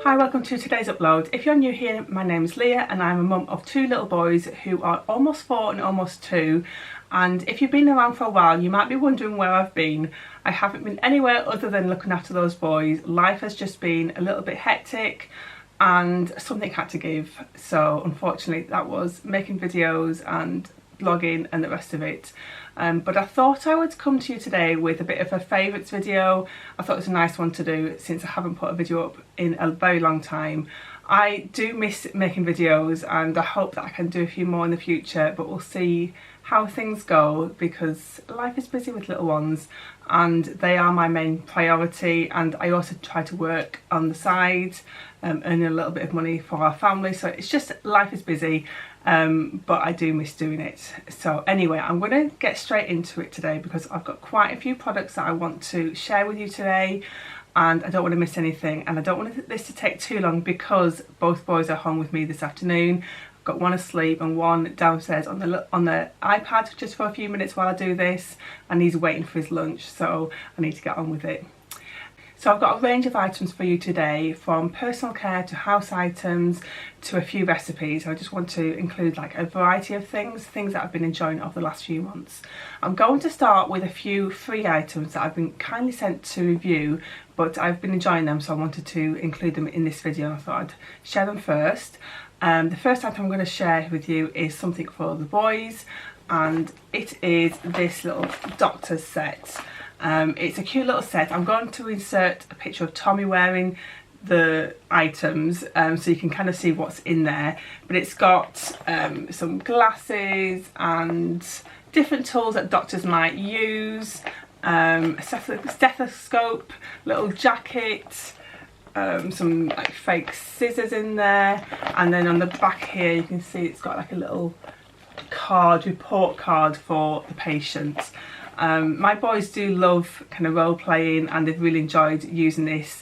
Hi, welcome to today's upload. If you're new here, my name is Leah and I'm a mum of two little boys who are almost 4 and almost 2. And if you've been around for a while, you might be wondering where I've been. I haven't been anywhere other than looking after those boys. Life has just been a little bit hectic and something had to give. So unfortunately that was making videos and blogging and the rest of it. But I thought I would come to you today with a bit of a favourites video. I thought it was a nice one to do since I haven't put a video up in a very long time. I do miss making videos and I hope that I can do a few more in the future, but we'll see how things go because life is busy with little ones and they are my main priority, and I also try to work on the side, earning a little bit of money for our family, so it's just life is busy. But I do miss doing it. So anyway, I'm going to get straight into it today because I've got quite a few products that I want to share with you today and I don't want to miss anything, and I don't want this to take too long because both boys are home with me this afternoon. I've got one asleep and one downstairs on the iPad just for a few minutes while I do this, and he's waiting for his lunch, so I need to get on with it. So I've got a range of items for you today, from personal care to house items to a few recipes. I just want to include like a variety of things that I've been enjoying over the last few months. I'm going to start with a few free items that I've been kindly sent to review, but I've been enjoying them, so I wanted to include them in this video and I thought I'd share them first. The first item I'm going to share with you is something for the boys, and it is this little doctor's set. It's a cute little set. I'm going to insert a picture of Tommy wearing the items so you can kind of see what's in there, but it's got some glasses and different tools that doctors might use, a stethoscope, little jacket, some like fake scissors in there, and then on the back here you can see it's got like a little report card for the patient. My boys do love kind of role playing and they've really enjoyed using this.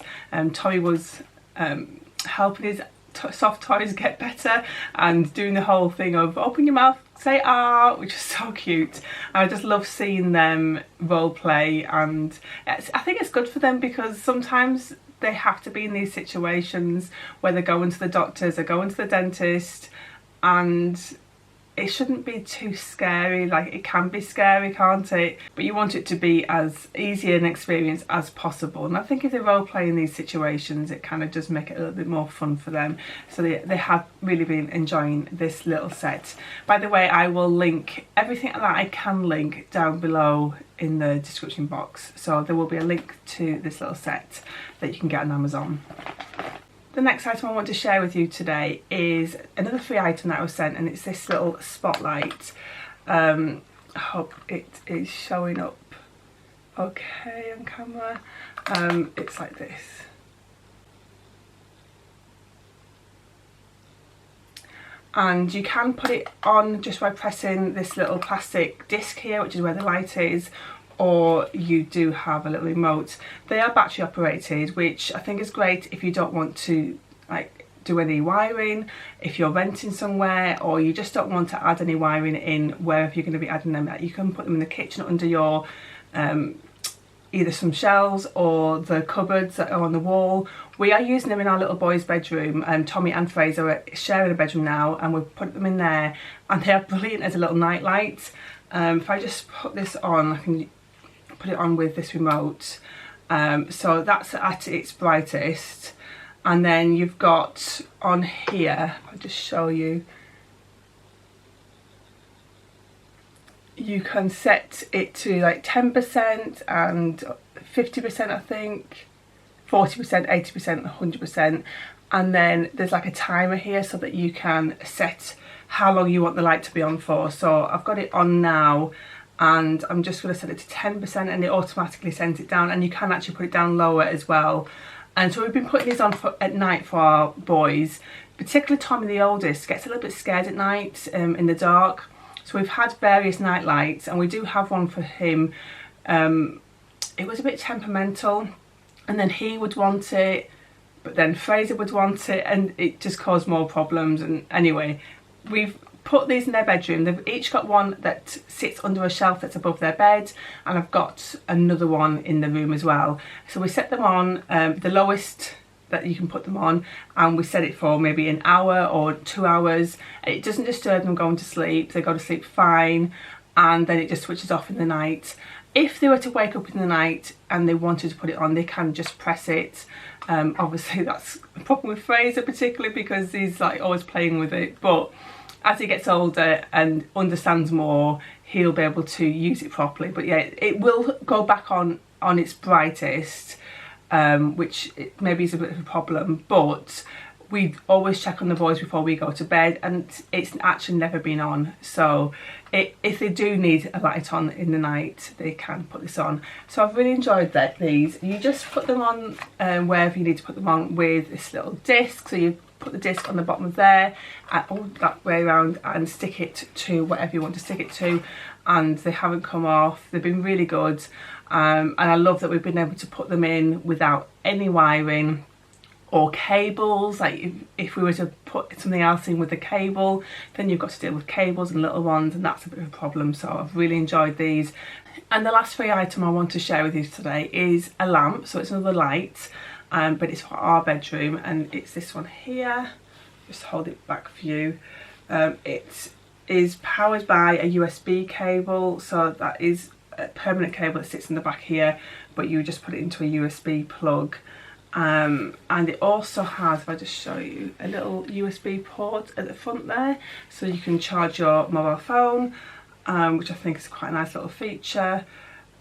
Tommy was helping his soft toys get better and doing the whole thing of open your mouth, say ah, which is so cute. I just love seeing them role play, and I think it's good for them because sometimes they have to be in these situations where they're going to the doctors, they're going to the dentist, and it shouldn't be too scary. Like, it can be scary, can't it? But you want it to be as easy an experience as possible. And I think if they role play in these situations, it kind of does make it a little bit more fun for them. So they have really been enjoying this little set. By the way, I will link everything that I can link down below in the description box. So there will be a link to this little set that you can get on Amazon. The next item I want to share with you today is another free item that I was sent, and it's this little spotlight. I hope it is showing up okay on camera. It's like this. And you can put it on just by pressing this little plastic disc here, which is where the light is, or you do have a little remote. They are battery operated, which I think is great if you don't want to like do any wiring, if you're renting somewhere, or you just don't want to add any wiring in wherever you're going to be adding them. You can put them in the kitchen under your either some shelves or the cupboards that are on the wall. We are using them in our little boy's bedroom. Tommy and Fraser are sharing a bedroom now, and we've put them in there, and they are brilliant as a little night light. If I just put this on, I can put it on with this remote, so that's at its brightest, and then you've got on here, I'll just show you, you can set it to like 10% and 50%, I think 40%, 80%, 100%, and then there's like a timer here so that you can set how long you want the light to be on for. So I've got it on now, and I'm just going to set it to 10%, and it automatically sends it down, and you can actually put it down lower as well. And so we've been putting these on at night for our boys, particularly Tommy, the oldest, gets a little bit scared at night in the dark. So we've had various night lights, and we do have one for him. It was a bit temperamental, and then he would want it, but then Fraser would want it, and it just caused more problems. And anyway, we've put these in their bedroom. They've each got one that sits under a shelf that's above their bed, and I've got another one in the room as well. So we set them on. The lowest that you can put them on, and we set it for maybe an hour or 2 hours. It doesn't disturb them going to sleep, they go to sleep fine, and then it just switches off in the night. If they were to wake up in the night and they wanted to put it on, they can just press it. Obviously that's a problem with Fraser particularly because he's like always playing with it, but as he gets older and understands more, he'll be able to use it properly. But yeah, it will go back on its brightest, which maybe is a bit of a problem, but we always check on the boys before we go to bed, and it's actually never been on. So if they do need a light on in the night, they can put this on. So I've really enjoyed these. You just put them on wherever you need to put them on with this little disc. So you put the disc on the bottom of there and all that way around and stick it to whatever you want to stick it to, and they haven't come off. They've been really good, and I love that we've been able to put them in without any wiring or cables. Like if we were to put something else in with the cable, then you've got to deal with cables and little ones, and that's a bit of a problem. So I've really enjoyed these. And the last free item I want to share with you today is a lamp. So it's another light, but it's for our bedroom, and it's this one here. Just hold it back for you. It is powered by a USB cable, so that is a permanent cable that sits in the back here, but you just put it into a USB plug. And it also has, if I just show you, a little USB port at the front there, so you can charge your mobile phone, which I think is quite a nice little feature,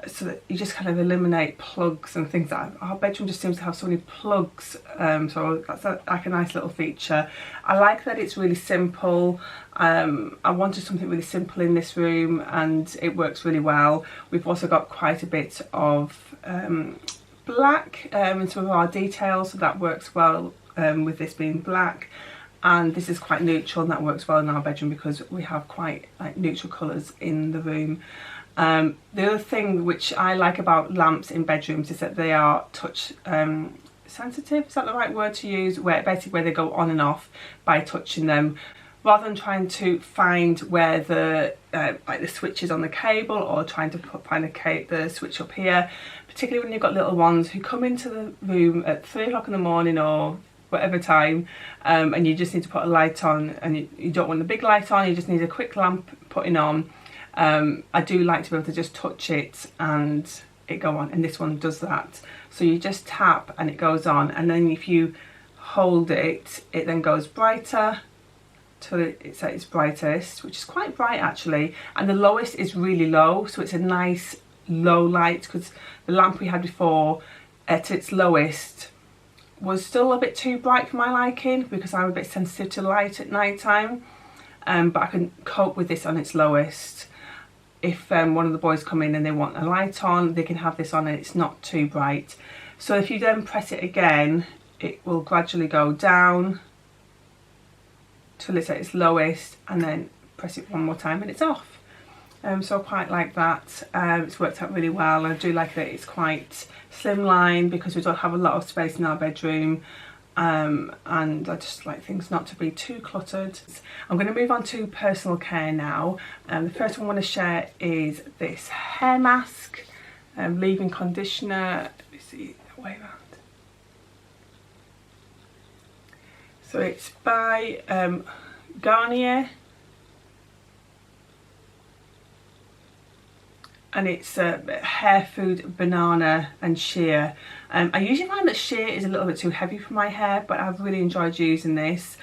so that you just kind of eliminate plugs and things. That our bedroom just seems to have so many plugs, so that's like a nice little feature. I like that it's really simple. I wanted something really simple in this room, and it works really well. We've also got quite a bit of black in some of our details, so that works well with this being black, and this is quite neutral, and that works well in our bedroom because we have quite like neutral colours in the room. The other thing which I like about lamps in bedrooms is that they are touch sensitive, is that the right word to use, where basically they go on and off by touching them, rather than trying to find where the like the switch is on the cable, or trying to find the switch up here, particularly when you've got little ones who come into the room at 3 o'clock in the morning or whatever time, and you just need to put a light on, and you don't want the big light on, you just need a quick lamp putting on. I do like to be able to just touch it and it go on, and this one does that. So you just tap and it goes on, and then if you hold it, it then goes brighter till it's at its brightest, which is quite bright actually, and the lowest is really low, so it's a nice low light, because the lamp we had before at its lowest was still a bit too bright for my liking, because I'm a bit sensitive to light at night time, but I can cope with this on its lowest. If one of the boys come in and they want a light on, they can have this on and it's not too bright. So if you then press it again, it will gradually go down till it's at its lowest, and then press it one more time and it's off. So I quite like that. It's worked out really well. I do like that it's quite slimline because we don't have a lot of space in our bedroom, and I just like things not to be too cluttered. I'm going to move on to personal care now. The first one I want to share is this hair mask, leave-in conditioner. Let me see the way around. So it's by Garnier, and it's hair food, banana and sheer. I usually find that sheer is a little bit too heavy for my hair, but I've really enjoyed using this.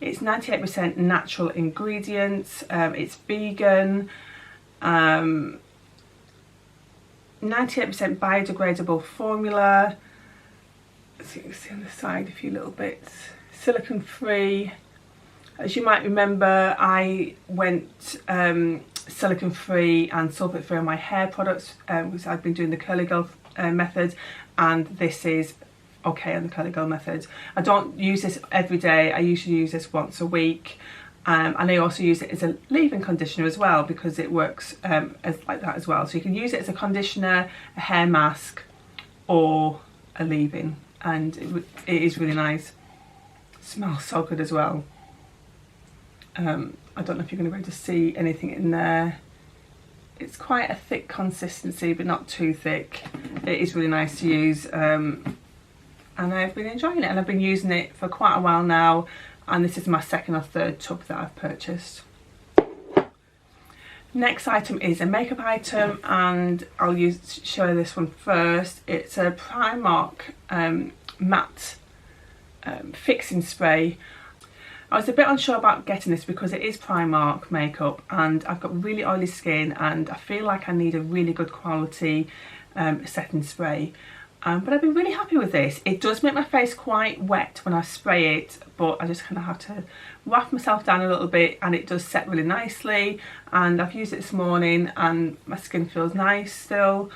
It's 98% natural ingredients, it's vegan, 98% biodegradable formula. As you can see on the side, a few little bits. Silicone free. As you might remember, I went silicone free and sulfate free on my hair products, because I've been doing the Curly Girl method, and this is okay on the Curly Girl method. I don't use this every day, I usually use this once a week, and I also use it as a leave-in conditioner as well, because it works as like that as well. So you can use it as a conditioner, a hair mask, or a leave-in, and it is really nice. It smells so good as well. I don't know if you're going to be able to see anything in there. It's quite a thick consistency, but not too thick. It is really nice to use, and and I've been enjoying it, and I've been using it for quite a while now, and this is my second or third tub that I've purchased. Next item is a makeup item, and I'll show you this one first. It's a Primark matte fixing spray. I was a bit unsure about getting this because it is Primark makeup, and I've got really oily skin, and I feel like I need a really good quality setting spray. But I've been really happy with this. It does make my face quite wet when I spray it, but I just kind of have to waft myself down a little bit, and it does set really nicely. And I've used it this morning and my skin feels nice still.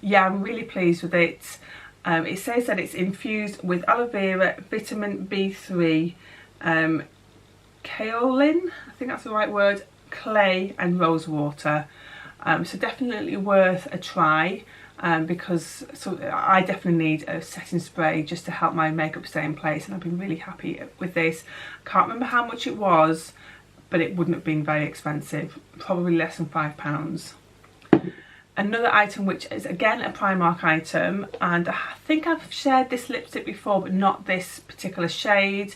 Yeah, I'm really pleased with it. It says that it's infused with aloe vera, vitamin B3, kaolin, I think that's the right word, clay and rose water. So definitely worth a try. Because I definitely need a setting spray just to help my makeup stay in place, and I've been really happy with this. Can't remember how much it was, but it wouldn't have been very expensive, probably less than £5. Another item, which is again a Primark item, and I think I've shared this lipstick before, but not this particular shade,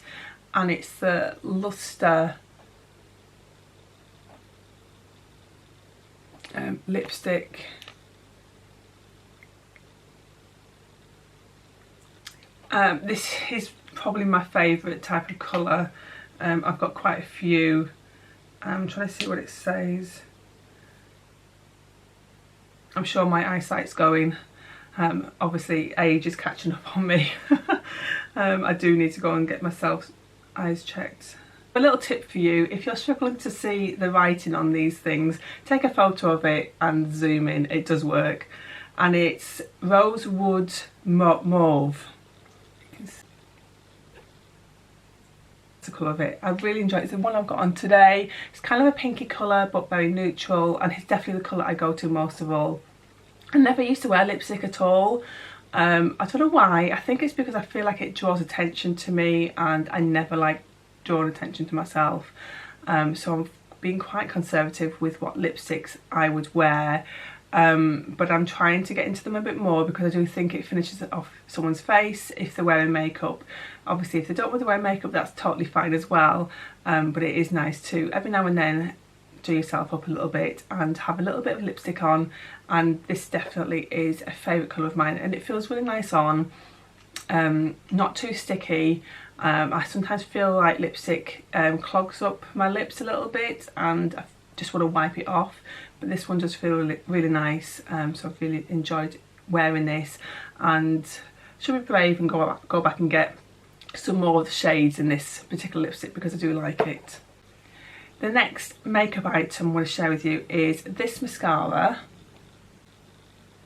and it's the Luster lipstick. This is probably my favourite type of colour. I've got quite a few. I'm trying to see what it says. I'm sure my eyesight's going. Obviously age is catching up on me. I do need to go and get myself eyes checked. A little tip for you: if you're struggling to see the writing on these things, take a photo of it and zoom in. It does work. And it's Rosewood Mauve. The colour of it. I really enjoy it. It's the one I've got on today. It's kind of a pinky colour but very neutral, and it's definitely the colour I go to most of all. I never used to wear lipstick at all. I don't know why. I think it's because I feel like it draws attention to me, and I never like drawing attention to myself. So I'm being quite conservative with what lipsticks I would wear. But I'm trying to get into them a bit more because I do think it finishes off someone's face if they're wearing makeup. Obviously if they don't want to wear makeup, that's totally fine as well, but it is nice to every now and then do yourself up a little bit and have a little bit of lipstick on, and this definitely is a favourite colour of mine, and it feels really nice on, not too sticky. I sometimes feel like lipstick clogs up my lips a little bit, and I just want to wipe it off, but this one does feel really nice. So I've really enjoyed wearing this, and should be brave and go back and get some more of the shades in this particular lipstick because I do like it. The next makeup item I want to share with you is this mascara.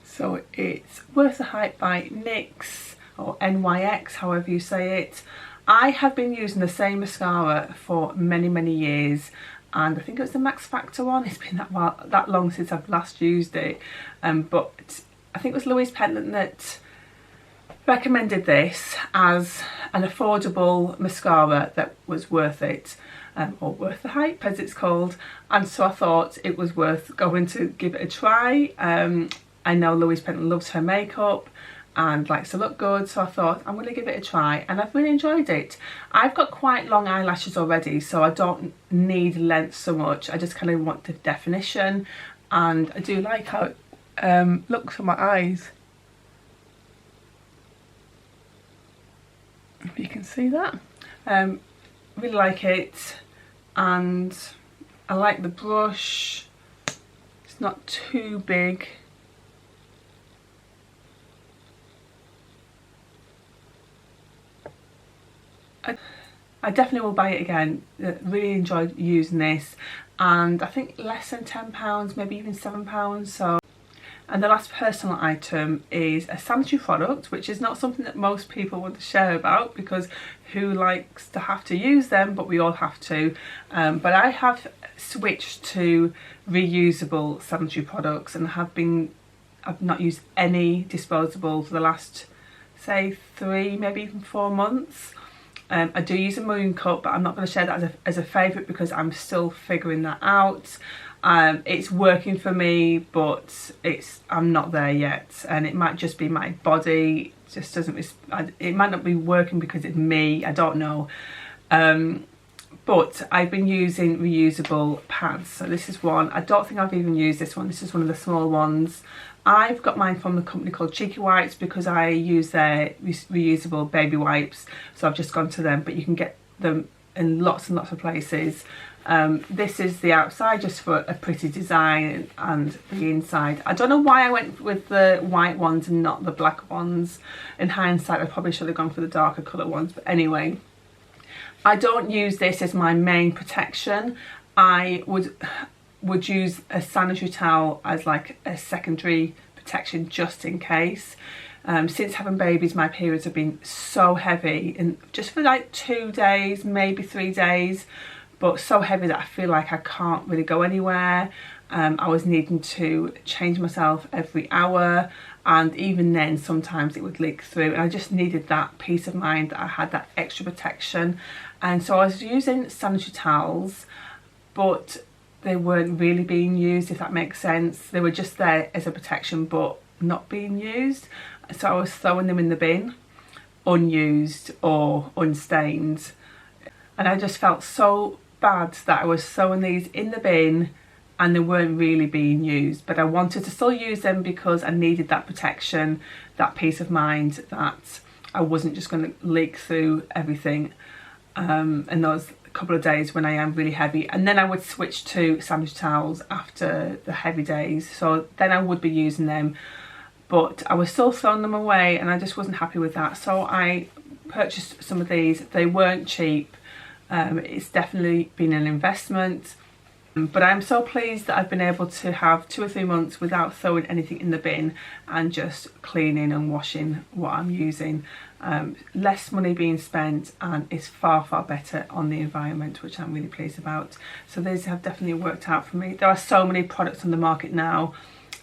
So it's Worth the Hype by NYX, or NYX, however you say it. I have been using the same mascara for many years, and I think it was the Max Factor one. It's been that long since I've last used it, but I think it was Louise Pentland that recommended this as an affordable mascara that was worth it, or worth the hype as it's called, and so I thought it was worth going to give it a try. I know Louise Pentland loves her makeup and likes to look good, so I thought I'm going to give it a try, and I've really enjoyed it. I've got quite long eyelashes already, so I don't need length so much. I just kind of want the definition, and I do like how it looks on my eyes. If you can see that. Really like it, and I like the brush. It's not too big. I definitely will buy it again. Really enjoyed using this, and I think less than £10, maybe even £7. So, and the last personal item is a sanitary product, which is not something that most people want to share about because who likes to have to use them, but we all have to. But I have switched to reusable sanitary products, and I've not used any disposable for the last, say, 3, maybe even 4 months. I do use a Moon cup, but I'm not going to share that as a favourite because I'm still figuring that out. It's working for me, but I'm not there yet, and it might just be my body just doesn't, it might not be working because it's me, I don't know. But I've been using reusable pads. So this is one. I don't think I've even used this one. This is one of the small ones. I've got mine from a company called Cheeky Wipes because I use their reusable baby wipes. So I've just gone to them, but you can get them in lots and lots of places. This is the outside just for a pretty design, and the inside. I don't know why I went with the white ones and not the black ones. In hindsight, I probably should have gone for the darker colour ones, but anyway. I don't use this as my main protection. I would use a sanitary towel as like a secondary protection just in case. Since having babies, my periods have been so heavy, and just for like 2 days, maybe 3 days, but so heavy that I feel like I can't really go anywhere. I was needing to change myself every hour, and even then sometimes it would leak through, and I just needed that peace of mind that I had that extra protection. And so I was using sanitary towels, but they weren't really being used, if that makes sense. They were just there as a protection but not being used. So I was throwing them in the bin, unused or unstained, and I just felt so bad that I was throwing these in the bin and they weren't really being used. But I wanted to still use them because I needed that protection, that peace of mind that I wasn't just going to leak through everything in those couple of days when I am really heavy. And then I would switch to sanitary towels after the heavy days, so then I would be using them, but I was still throwing them away, and I just wasn't happy with that. So I purchased some of these. They weren't cheap. It's definitely been an investment, but I'm so pleased that I've been able to have 2 or 3 months without throwing anything in the bin and just cleaning and washing what I'm using. Less money being spent, and it's far better on the environment, which I'm really pleased about. So these have definitely worked out for me. There are so many products on the market now,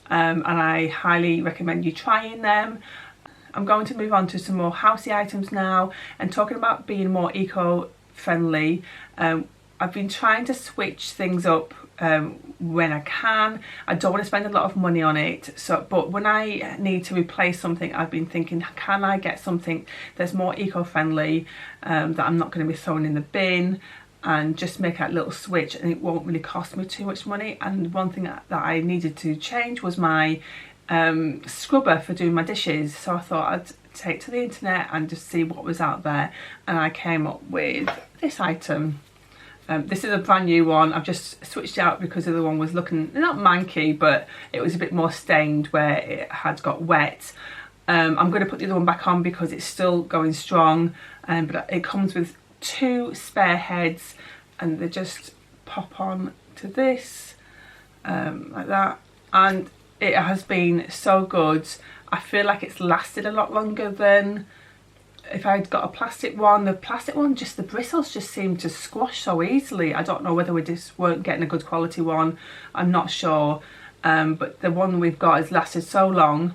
and I highly recommend you trying them. I'm going to move on to some more housey items now, and talking about being more eco-friendly. I've been trying to switch things up when I can. I don't want to spend a lot of money on it, but when I need to replace something, I've been thinking, can I get something that's more eco-friendly, that I'm not going to be throwing in the bin, and just make that little switch, and it won't really cost me too much money. And one thing that I needed to change was my scrubber for doing my dishes. So I thought I'd take to the internet and just see what was out there, and I came up with this item. This is a brand new one. I've just switched it out because the other one was looking not manky, but it was a bit more stained where it had got wet. I'm going to put the other one back on because it's still going strong, but it comes with 2 spare heads, and they just pop on to this like that, and it has been so good. I feel like it's lasted a lot longer than if I'd got a plastic one. The plastic one, just the bristles just seem to squash so easily. I don't know whether we just weren't getting a good quality one, I'm not sure, but the one we've got has lasted so long.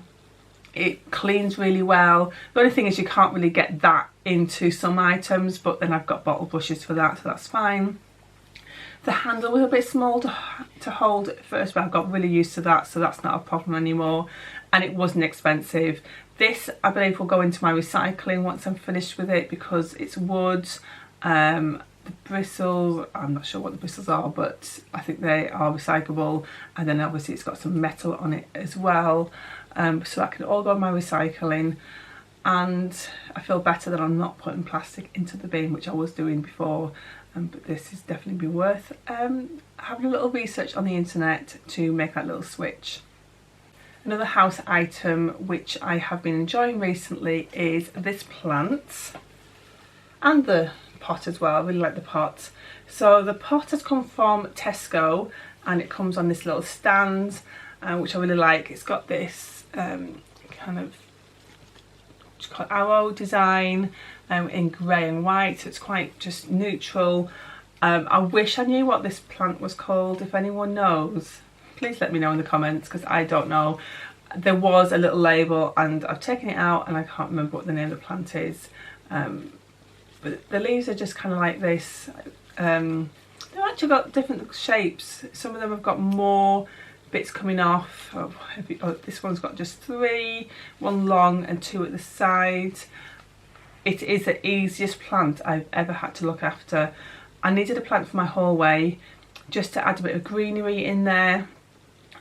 It cleans really well. The only thing is you can't really get that into some items, but then I've got bottle brushes for that, so that's fine. The handle was a bit small to hold at first, but I've got really used to that, so that's not a problem anymore, and it wasn't expensive. This, I believe, will go into my recycling once I'm finished with it because it's wood. The bristle, I'm not sure what the bristles are, but I think they are recyclable, and then obviously it's got some metal on it as well, so that can all go in my recycling. And I feel better that I'm not putting plastic into the bin, which I was doing before, but this has definitely been worth having a little research on the internet to make that little switch. Another house item which I have been enjoying recently is this plant, and the pot as well. I really like the pot. So the pot has come from Tesco, and it comes on this little stand, which I really like. It's got this kind of arrow design in grey and white, so it's quite just neutral. I wish I knew what this plant was called. If anyone knows, please let me know in the comments, because I don't know. There was a little label and I've taken it out and I can't remember what the name of the plant is. but the leaves are just kind of like this. They've actually got different shapes. Some of them have got more bits coming off. This one's got just 3, 1 long and 2 at the side. It is the easiest plant I've ever had to look after. I needed a plant for my hallway just to add a bit of greenery in there,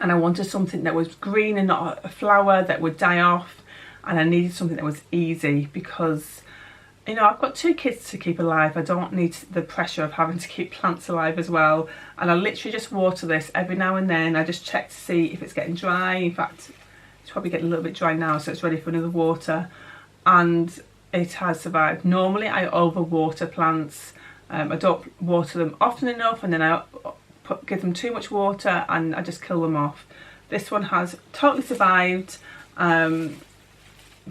and I wanted something that was green and not a flower that would die off, and I needed something that was easy because, you know, I've got 2 kids to keep alive. I don't need the pressure of having to keep plants alive as well. And I literally just water this every now and then. I just check to see if it's getting dry. In fact, it's probably getting a little bit dry now, so it's ready for another water. And it has survived. Normally I overwater plants. I don't water them often enough, and then I give them too much water and I just kill them off. This one has totally survived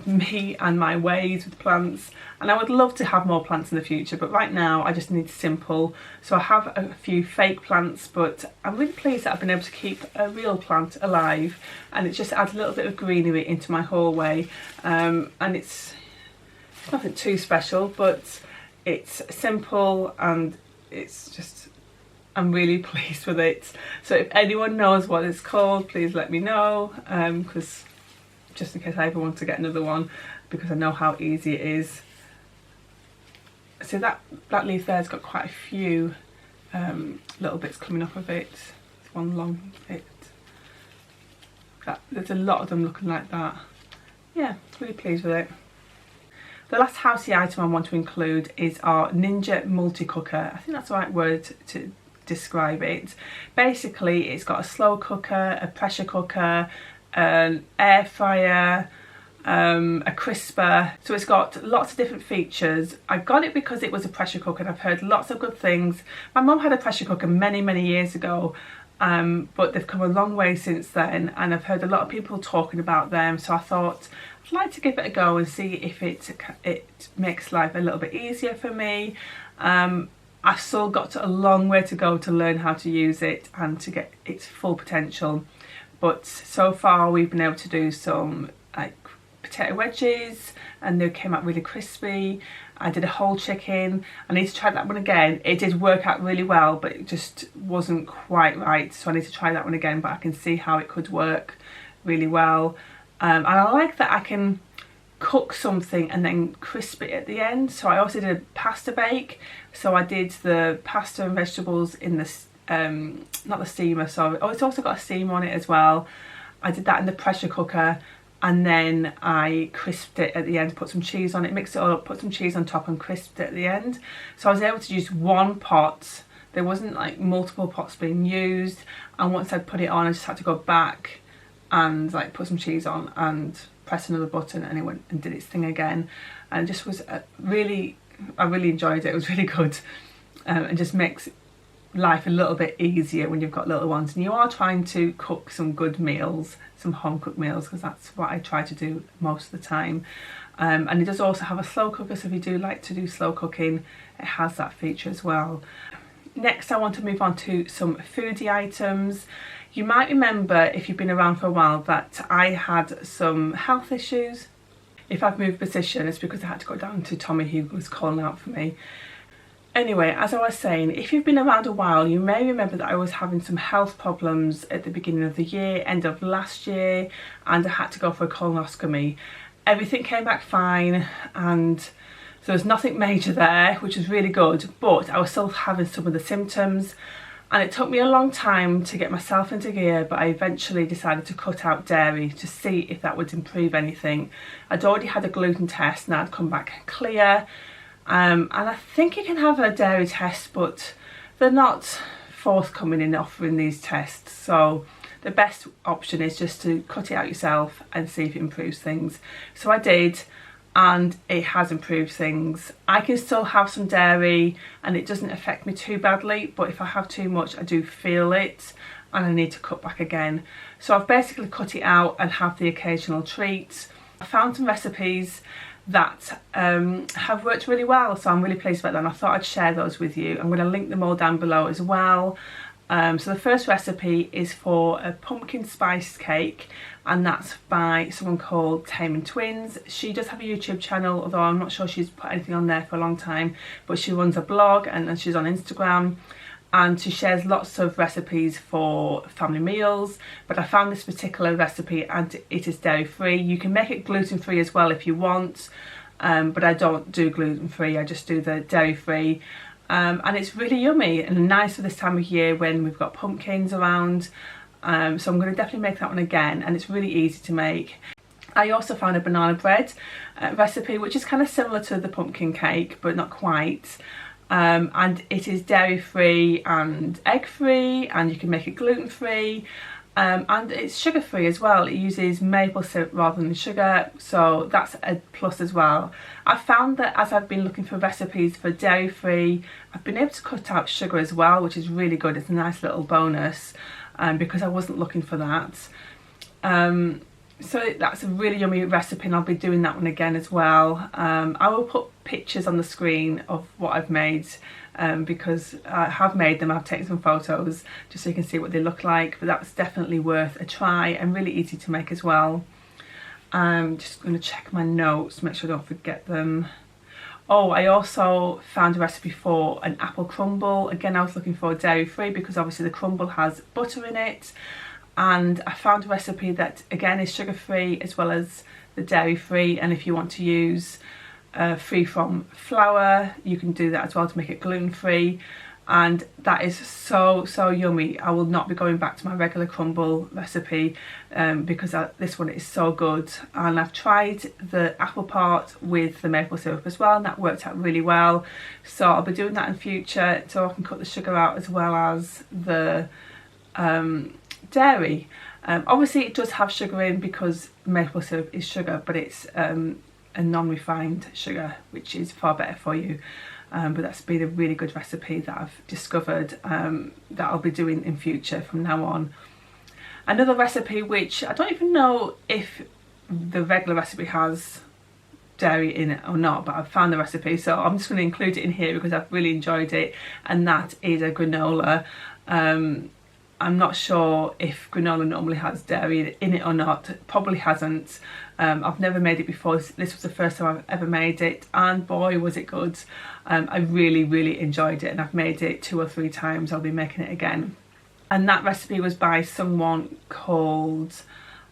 me and my ways with plants, and I would love to have more plants in the future, but right now I just need simple. So I have a few fake plants, but I'm really pleased that I've been able to keep a real plant alive, and it just adds a little bit of greenery into my hallway. And it's nothing too special, but it's simple and it's just, I'm really pleased with it. So if anyone knows what it's called, please let me know, because just in case I ever want to get another one, because I know how easy it is. So that leaf there's got quite a few little bits coming off of it. It's one long bit. There's a lot of them looking like that. Yeah, really pleased with it. The last housey item I want to include is our Ninja multi-cooker. I think that's the right word to describe it. Basically, it's got a slow cooker, a pressure cooker, an air fryer, a crisper. So it's got lots of different features. I got it because it was a pressure cooker and I've heard lots of good things. My mum had a pressure cooker many years ago, but they've come a long way since then, and I've heard a lot of people talking about them, so I thought I'd like to give it a go and see if it makes life a little bit easier for me. I've still got a long way to go to learn how to use it and to get its full potential, but so far we've been able to do some like potato wedges and they came out really crispy. I did a whole chicken. I need to try that one again. It did work out really well, but it just wasn't quite right, so I need to try that one again, but I can see how it could work really well. And I like that I can cook something and then crisp it at the end. So I also did a pasta bake. So I did the pasta and vegetables in the, not the steamer, sorry. Oh, it's also got a steamer on it as well. I did that in the pressure cooker, and then I crisped it at the end, put some cheese on it, mixed it all up, put some cheese on top and crisped it at the end. So I was able to use one pot. There wasn't like multiple pots being used. And once I'd put it on, I just had to go back and like put some cheese on and press another button, and it went and did its thing again. And it just was I really enjoyed it. It was really good, and just makes life a little bit easier when you've got little ones and you are trying to cook some good meals, some home cooked meals, because that's what I try to do most of the time. And it does also have a slow cooker, so if you do like to do slow cooking, it has that feature as well. Next I want to move on to some foodie items. You might remember, if you've been around for a while, that I had some health issues. If I've moved position, it's because I had to go down to Tommy, who was calling out for me. Anyway, as I was saying, if you've been around a while, you may remember that I was having some health problems at the beginning of the year, end of last year, and I had to go for a colonoscopy. Everything came back fine, and so there was nothing major there, which was really good, but I was still having some of the symptoms. And it took me a long time to get myself into gear, but I eventually decided to cut out dairy to see if that would improve anything. I'd already had a gluten test and I'd come back clear. And I think you can have a dairy test, but they're not forthcoming in offering these tests. So the best option is just to cut it out yourself and see if it improves things. So I did, and it has improved things. I can still have some dairy and it doesn't affect me too badly, but if I have too much I do feel it and I need to cut back again. So I've basically cut it out and have the occasional treat. I found some recipes that have worked really well, so I'm really pleased about that, and I thought I'd share those with you. I'm going to link them all down below as well. So the first recipe is for a pumpkin spice cake, and that's by someone called Taming Twins. She does have a YouTube channel, although I'm not sure she's put anything on there for a long time, but she runs a blog and she's on Instagram, and she shares lots of recipes for family meals. But I found this particular recipe and it is dairy free. You can make it gluten free as well if you want, but I don't do gluten free, I just do the dairy free. And it's really yummy and nice for this time of year when we've got pumpkins around. So I'm going to definitely make that one again, and it's really easy to make. I also found a banana bread recipe, which is kind of similar to the pumpkin cake but not quite. And it is dairy free and egg free, and you can make it gluten free, and it's sugar free as well. It uses maple syrup rather than sugar, so that's a plus as well. I found that as I've been looking for recipes for dairy free, I've been able to cut out sugar as well, which is really good. It's a nice little bonus, because I wasn't looking for that. So that's a really yummy recipe, and I'll be doing that one again as well. I will put pictures on the screen of what I've made, because I have made them. I've taken some photos just so you can see what they look like, but that's definitely worth a try and really easy to make as well. I'm just going to check my notes, make sure I don't forget them. Oh, I also found a recipe for an apple crumble. Again, I was looking for dairy free because obviously the crumble has butter in it. And I found a recipe that again is sugar free as well as the dairy free, and if you want to use free from flour, you can do that as well to make it gluten free, and that is so yummy. I will not be going back to my regular crumble recipe, because this one is so good. And I've tried the apple part with the maple syrup as well, and that worked out really well, so I'll be doing that in future so I can cut the sugar out as well as the dairy. Obviously it does have sugar in because maple syrup is sugar, but it's a non-refined sugar, which is far better for you. But that's been a really good recipe that I've discovered, that I'll be doing in future from now on. Another recipe which I don't even know if the regular recipe has dairy in it or not, but I've found the recipe, so I'm just going to include it in here because I've really enjoyed it, and that is a granola. I'm not sure if granola normally has dairy in it or not. Probably hasn't. I've never made it before. This was the first time I've ever made it, and boy was it good. I really enjoyed it, and I've made it 2 or 3 times. I'll be making it again. And that recipe was by someone called,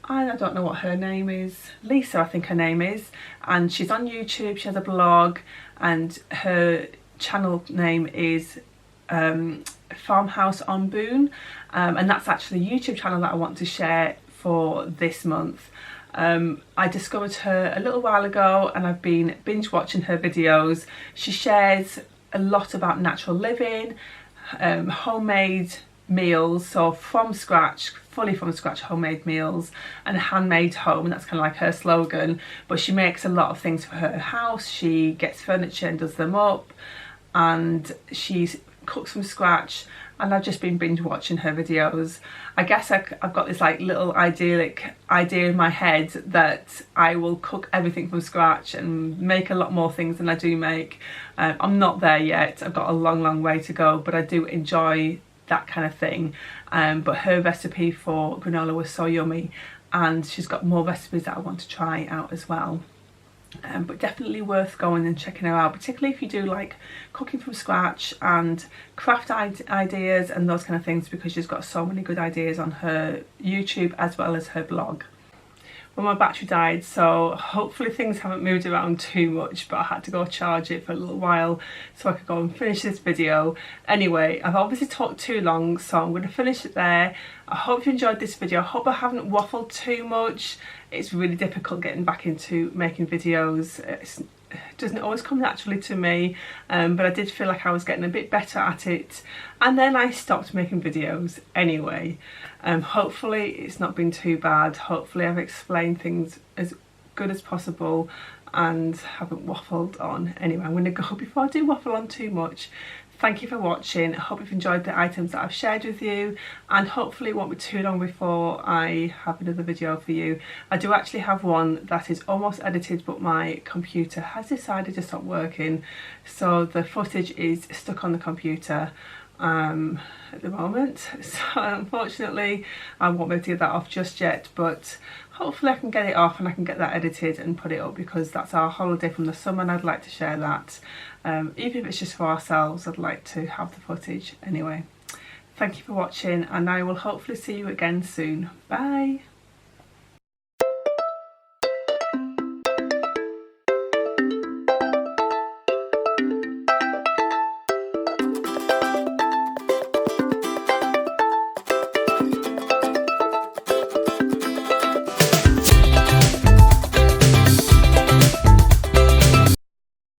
I don't know what her name is, Lisa I think her name is, and she's on YouTube. She has a blog, and her channel name is Farmhouse on Boone, and that's actually a YouTube channel that I want to share for this month. I discovered her a little while ago, and I've been binge watching her videos. She shares a lot about natural living, homemade meals, so from scratch, fully from scratch homemade meals, and a handmade home, and that's kind of like her slogan. But she makes a lot of things for her house. She gets furniture and does them up, and she cooks from scratch, and I've just been binge watching her videos. I guess I've got this like little idyllic idea in my head that I will cook everything from scratch and make a lot more things than I do make. I'm not there yet. I've got a long way to go, but I do enjoy that kind of thing. But her recipe for granola was so yummy, and she's got more recipes that I want to try out as well. But definitely worth going and checking her out, particularly if you do like cooking from scratch and craft ideas and those kind of things, because she's got so many good ideas on her YouTube as well as her blog. Well, my battery died, so hopefully things haven't moved around too much, but I had to go charge it for a little while so I could go and finish this video. Anyway, I've obviously talked too long, so I'm going to finish it there. I hope you enjoyed this video. I hope I haven't waffled too much. It's really difficult getting back into making videos. It doesn't always come naturally to me, but I did feel like I was getting a bit better at it, and then I stopped making videos anyway. Hopefully it's not been too bad. Hopefully I've explained things as good as possible and haven't waffled on. Anyway, I'm going to go before I do waffle on too much. Thank you for watching. I hope you've enjoyed the items that I've shared with you, and hopefully it won't be too long before I have another video for you. I do actually have one that is almost edited, but my computer has decided to stop working, so the footage is stuck on the computer, at the moment, so unfortunately I won't be able to get that off just yet, but hopefully I can get it off and I can get that edited and put it up, because that's our holiday from the summer and I'd like to share that. Even if it's just for ourselves, I'd like to have the footage anyway. Thank you for watching, and I will hopefully see you again soon. Bye!